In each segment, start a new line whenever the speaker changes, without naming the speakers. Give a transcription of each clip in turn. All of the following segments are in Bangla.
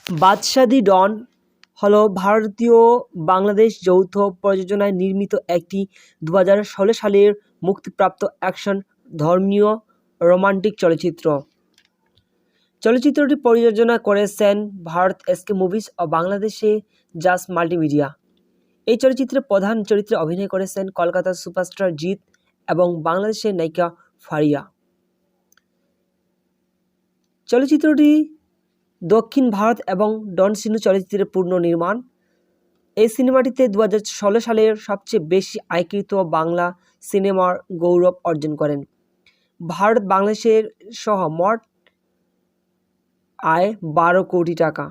বাদশা দি ডন হলো ভারতীয় বাংলাদেশ যৌথ প্রযোজনায় নির্মিত একটি 2016 সালের মুক্তিপ্রাপ্ত অ্যাকশন ধর্মীয় রোমান্টিক চলচ্চিত্র। চলচ্চিত্রটি পরিচালনা করেছেন ভারত এসকে মুভিজ ও বাংলাদেশে জাস মাল্টিমিডিয়া। এই চলচ্চিত্রে প্রধান চরিত্রে অভিনয় করেছেন কলকাতার সুপারস্টার জিৎ এবং বাংলাদেশের নায়িকা ফারিয়া। চলচ্চিত্রটি দক্ষিণ ভারত এবং ডন সিনু চলচ্চিত্রের পুনর্নির্মাণ। এই সিনেমাটিতে 2016 সালের সবচেয়ে বেশি আয়কৃত বাংলা সিনেমার গৌরব অর্জন করেন। ভারত বাংলাদেশের সহ মোট আয় 12 কোটি টাকা।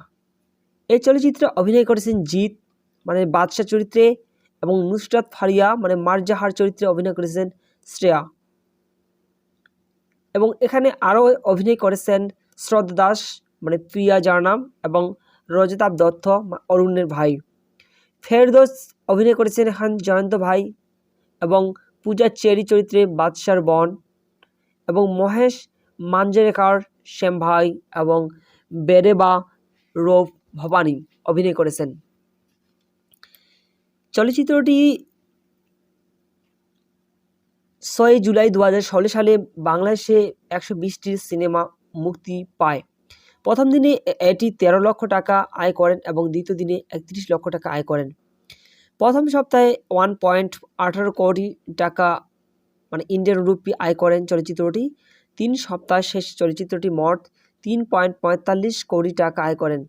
এই চলচ্চিত্রে অভিনয় করেছেন জিৎ বাদশা চরিত্রে এবং নুসরাত ফারিয়া মারজাহার চরিত্রে অভিনয় করেছেন শ্রেয়া। এবং এখানে আরও অভিনয় করেছেন শ্রদ্ধা দাস প্রিয়া জার্নাম এবং রজতাভ দত্ত অরুণের ভাই। ফেরদৌস অভিনয় করেছেন খান জয়ন্ত ভাই এবং পূজা চেরি চরিত্রে বাদশার বোন এবং মহেশ মাঞ্জরেকার শ্যাম ভাই এবং বেরেবা রৌফ ভবানী অভিনয় করেছেন। চলচ্চিত্রটি 6 জুলাই 2016 সালে বাংলাদেশে 120টি সিনেমা মুক্তি পায়। প্রথম দিনে এটি 13 লক্ষ টাকা আয় করেন এবং দ্বিতীয় দিনে 31 লক্ষ টাকা আয় করেন। প্রথম সপ্তাহে 1.18 কোটি টাকা ইন্ডিয়ান রুপি আয় করেন চলচ্চিত্রটি। 3 সপ্তাহ শেষে চলচ্চিত্রটি মোট 3.45 কোটি টাকা আয় করেন।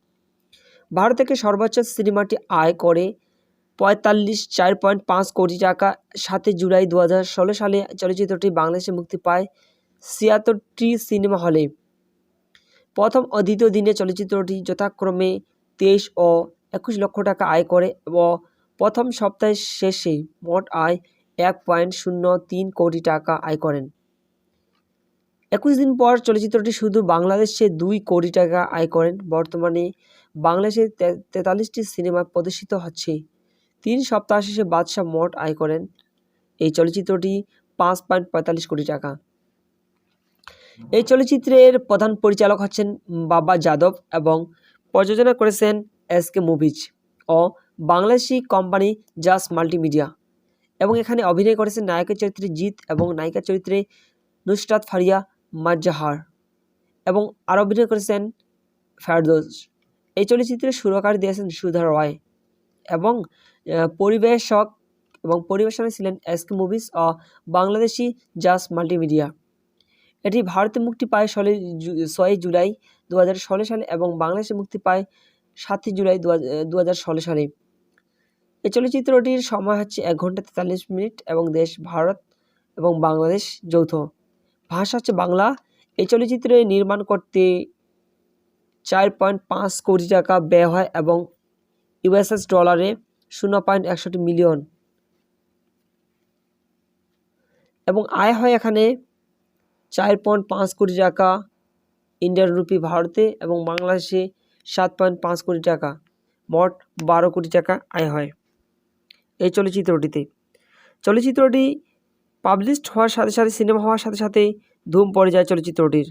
ভারত থেকে সর্বোচ্চ সিনেমাটি আয় করে 4.5 কোটি টাকা। 7 জুলাই 2016 সালে চলচ্চিত্রটি বাংলাদেশে মুক্তি পায় 76টি সিনেমা হলে। প্রথম ও দ্বিতীয় দিনে চলচ্চিত্রটি যথাক্রমে 23 ও 21 লক্ষ টাকা আয় করে এবং প্রথম সপ্তাহের শেষে মোট আয় 1.03 কোটি টাকা আয় করেন। 21 দিন পর চলচ্চিত্রটি শুধু বাংলাদেশে 2 কোটি টাকা আয় করেন। বর্তমানে বাংলাদেশে 43টি সিনেমা প্রদর্শিত হচ্ছে। 3 সপ্তাহ শেষে বাদশা মোট আয় করেন এই চলচ্চিত্রটি 5.45 কোটি টাকা। এই চলচ্চিত্রের প্রধান পরিচালক হচ্ছেন বাবা যাদব এবং প্রযোজনা করেছেন এসকে মুভিজ ও বাংলাদেশি কোম্পানি জাস মাল্টিমিডিয়া। এবং এখানে অভিনয় করেছেন নায়কের চরিত্রে জিৎ এবং নায়িকার চরিত্রে নুসরাত ফারিয়া মারজাহার এবং আরও অভিনয় করেছেন ফেরদৌস। এই চলচ্চিত্রে সুরকার দিয়েছেন সুধা রয় এবং পরিবেশক এবং পরিবেশনায় ছিলেন এসকে মুভিজ ও বাংলাদেশি জাস মাল্টিমিডিয়া। এটি ভারতে মুক্তি পায় 6 জুলাই 2016 সালে এবং বাংলাদেশে মুক্তি পায় 7 জুলাই 2016 সালে। এই চলচ্চিত্রটির সময় হচ্ছে 1 ঘন্টা 43 মিনিট এবং দেশ ভারত এবং বাংলাদেশ যৌথ। ভাষা হচ্ছে বাংলা। এই চলচ্চিত্র নির্মাণ করতে 4.5 কোটি টাকা ব্যয় হয় এবং ইউএস ডলারে 0.61 মিলিয়ন এবং আয় হয় এখানে 4.5 কোটি টাকা ইন্ডিয়ান রুপি ভারতে এবং বাংলাদেশে 7.5 কোটি টাকা, মোট 12 কোটি টাকা আয় হয় এই চলচ্চিত্রটিতে। চলচ্চিত্রটি পাবলিশড হওয়ার সাথে সাথে সিনেমা হওয়ার সাথে সাথে ধুম পড়ে যায় চলচ্চিত্রটির।